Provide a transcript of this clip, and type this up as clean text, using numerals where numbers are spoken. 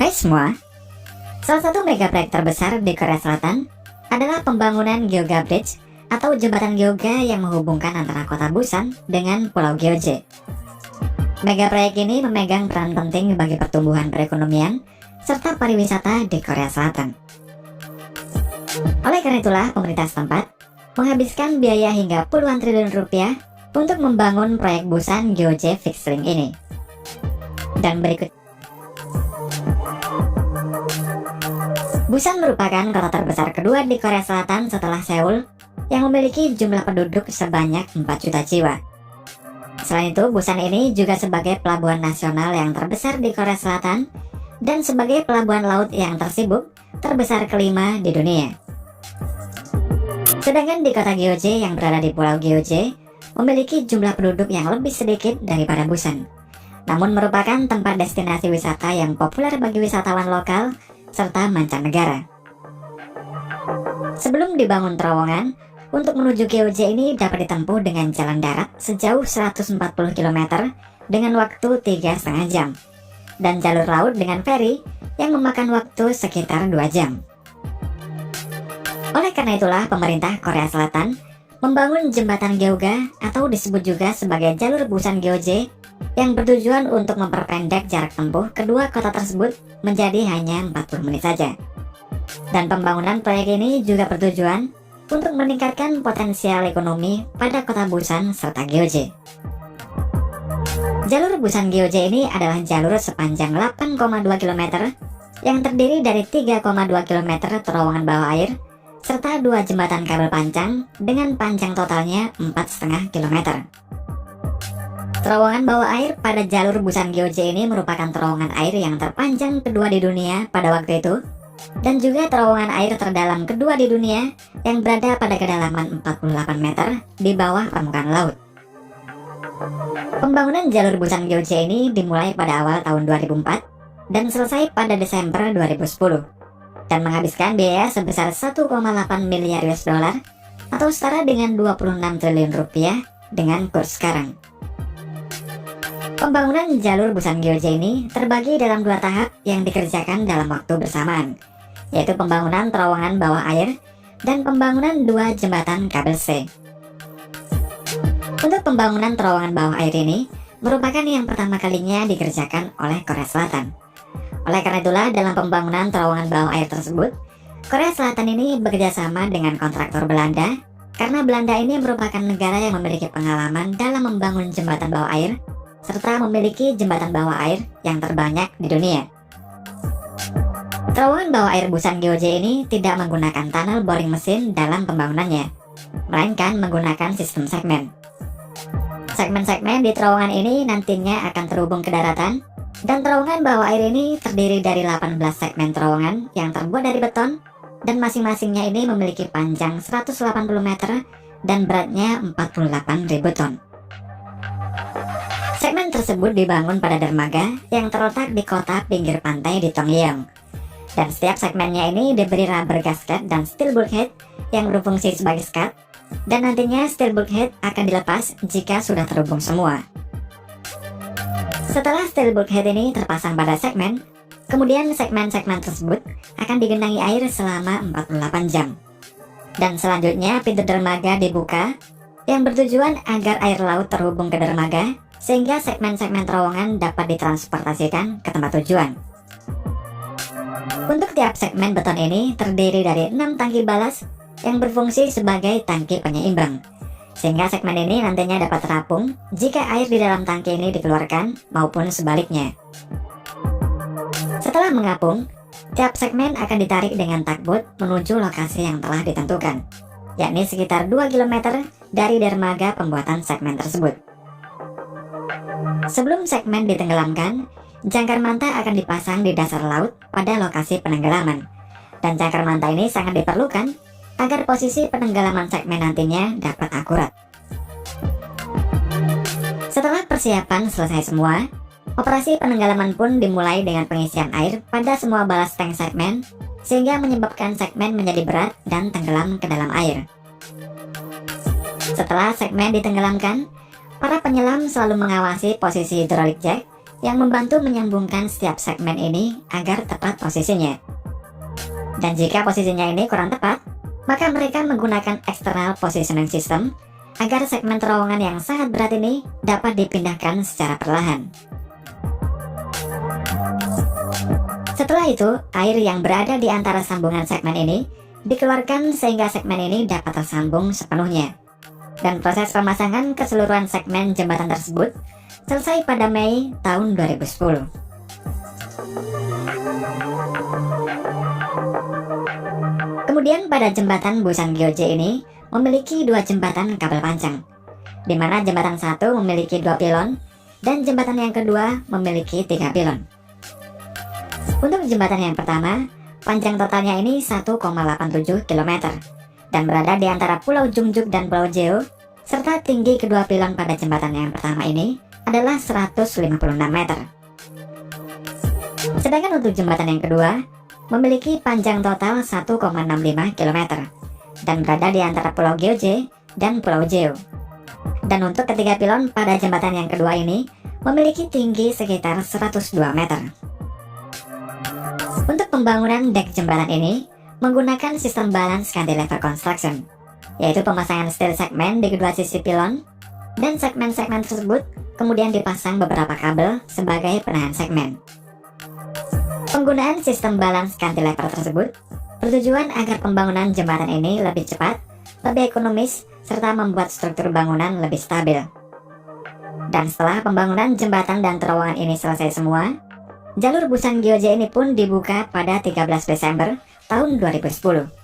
Hai semua, salah satu mega proyek terbesar di Korea Selatan adalah pembangunan Gyeongga Bridge atau jembatan Gyeongga yang menghubungkan antara kota Busan dengan Pulau Gyeonggi. Mega proyek ini memegang peran penting bagi pertumbuhan perekonomian serta pariwisata di Korea Selatan. Oleh karena itulah, pemerintah setempat menghabiskan biaya hingga puluhan triliun rupiah untuk membangun proyek Busan Gyeonggi Fixed Link ini. Dan berikut, Busan merupakan kota terbesar kedua di Korea Selatan setelah Seoul yang memiliki jumlah penduduk sebanyak 4 juta jiwa. Selain itu, Busan ini juga sebagai pelabuhan nasional yang terbesar di Korea Selatan dan sebagai pelabuhan laut yang tersibuk terbesar kelima di dunia. Sedangkan di kota Gyeonggi yang berada di Pulau Gyeonggi memiliki jumlah penduduk yang lebih sedikit daripada Busan, namun merupakan tempat destinasi wisata yang populer bagi wisatawan lokal serta mancanegara. Sebelum dibangun terowongan, untuk menuju Gyeonggi ini dapat ditempuh dengan jalan darat sejauh 140 km dengan waktu 3,5 jam, dan jalur laut dengan feri yang memakan waktu sekitar 2 jam. Oleh karena itulah, pemerintah Korea Selatan membangun jembatan Gyeongga atau disebut juga sebagai jalur Busan Gyeonggi yang bertujuan untuk memperpendek jarak tempuh kedua kota tersebut menjadi hanya 40 menit saja. Dan pembangunan proyek ini juga bertujuan untuk meningkatkan potensial ekonomi pada kota Busan serta Gyeonggi. Jalur Busan Gyeonggi ini adalah jalur sepanjang 8,2 km yang terdiri dari 3,2 km terowongan bawah air serta 2 jembatan kabel pancang dengan panjang totalnya 4,5 km. Terowongan bawah air pada jalur Busan Gyeonggi ini merupakan terowongan air yang terpanjang kedua di dunia pada waktu itu, dan juga terowongan air terdalam kedua di dunia yang berada pada kedalaman 48 meter di bawah permukaan laut. Pembangunan jalur Busan Gyeonggi ini dimulai pada awal tahun 2004 dan selesai pada Desember 2010 dan menghabiskan biaya sebesar 1,8 miliar US dollar atau setara dengan 26 triliun rupiah dengan kurs sekarang. Pembangunan jalur Busan Gyeonggi ini terbagi dalam 2 tahap yang dikerjakan dalam waktu bersamaan, yaitu pembangunan terowongan bawah air dan pembangunan 2 jembatan kabel C. Untuk pembangunan terowongan bawah air ini merupakan yang pertama kalinya dikerjakan oleh Korea Selatan. Oleh karena itulah, dalam pembangunan terowongan bawah air tersebut, Korea Selatan ini bekerjasama dengan kontraktor Belanda, karena Belanda ini merupakan negara yang memiliki pengalaman dalam membangun jembatan bawah air serta memiliki jembatan bawah air yang terbanyak di dunia. Terowongan bawah air Busan Gyeonggi ini tidak menggunakan tunnel boring mesin dalam pembangunannya, melainkan menggunakan sistem segmen. Segmen-segmen di terowongan ini nantinya akan terhubung ke daratan, dan terowongan bawah air ini terdiri dari 18 segmen terowongan yang terbuat dari beton, dan masing-masingnya ini memiliki panjang 180 meter dan beratnya 48.000 ton. Segmen tersebut dibangun pada dermaga yang terletak di kota pinggir pantai di Tongyeong. Dan setiap segmennya ini diberi rubber gasket dan steel bulkhead yang berfungsi sebagai skat, dan nantinya steel bulkhead akan dilepas jika sudah terhubung semua. Setelah steel bulkhead ini terpasang pada segmen, kemudian segmen-segmen tersebut akan digenangi air selama 48 jam. Dan selanjutnya pintu dermaga dibuka yang bertujuan agar air laut terhubung ke dermaga sehingga segmen-segmen terowongan dapat ditransportasikan ke tempat tujuan. Untuk tiap segmen beton ini terdiri dari 6 tangki balas yang berfungsi sebagai tangki penyeimbang, sehingga segmen ini nantinya dapat terapung jika air di dalam tangki ini dikeluarkan maupun sebaliknya. Setelah mengapung, tiap segmen akan ditarik dengan tugboat menuju lokasi yang telah ditentukan, yakni sekitar 2 km dari dermaga pembuatan segmen tersebut. Sebelum segmen ditenggelamkan, jangkar manta akan dipasang di dasar laut pada lokasi penenggelaman, dan jangkar manta ini sangat diperlukan agar posisi penenggelaman segmen nantinya dapat akurat. Setelah persiapan selesai semua, operasi penenggelaman pun dimulai dengan pengisian air pada semua balas tank segmen, sehingga menyebabkan segmen menjadi berat dan tenggelam ke dalam air. Setelah segmen ditenggelamkan, para penyelam selalu mengawasi posisi hydraulic jack yang membantu menyambungkan setiap segmen ini agar tepat posisinya. Dan jika posisinya ini kurang tepat, maka mereka menggunakan external positioning system agar segmen terowongan yang sangat berat ini dapat dipindahkan secara perlahan. Setelah itu, air yang berada di antara sambungan segmen ini dikeluarkan sehingga segmen ini dapat tersambung sepenuhnya. Dan proses pemasangan keseluruhan segmen jembatan tersebut selesai pada Mei tahun 2010. Kemudian pada jembatan Busan Gyeonggi ini memiliki dua jembatan kabel panjang, di mana jembatan satu memiliki 2 pilon dan jembatan yang kedua memiliki 3 pilon. Untuk jembatan yang pertama, panjang totalnya ini 1,87 km dan berada di antara Pulau Jungjuk dan Pulau Jeju, serta tinggi kedua pilon pada jembatan yang pertama ini adalah 156 meter. Sedangkan untuk jembatan yang kedua, memiliki panjang total 1,65 km dan berada di antara Pulau Gyeonggi dan Pulau Jeju. Dan untuk ketiga pilon pada jembatan yang kedua ini memiliki tinggi sekitar 102 meter. Untuk pembangunan dek jembatan ini menggunakan sistem balance cantilever construction, yaitu pemasangan steel segmen di kedua sisi pilon, dan segmen-segmen tersebut kemudian dipasang beberapa kabel sebagai penahan segmen. Penggunaan sistem balance cantilever tersebut bertujuan agar pembangunan jembatan ini lebih cepat, lebih ekonomis, serta membuat struktur bangunan lebih stabil. Dan setelah pembangunan jembatan dan terowongan ini selesai semua, jalur Busan Gyeonggi ini pun dibuka pada 13 Desember tahun 2010.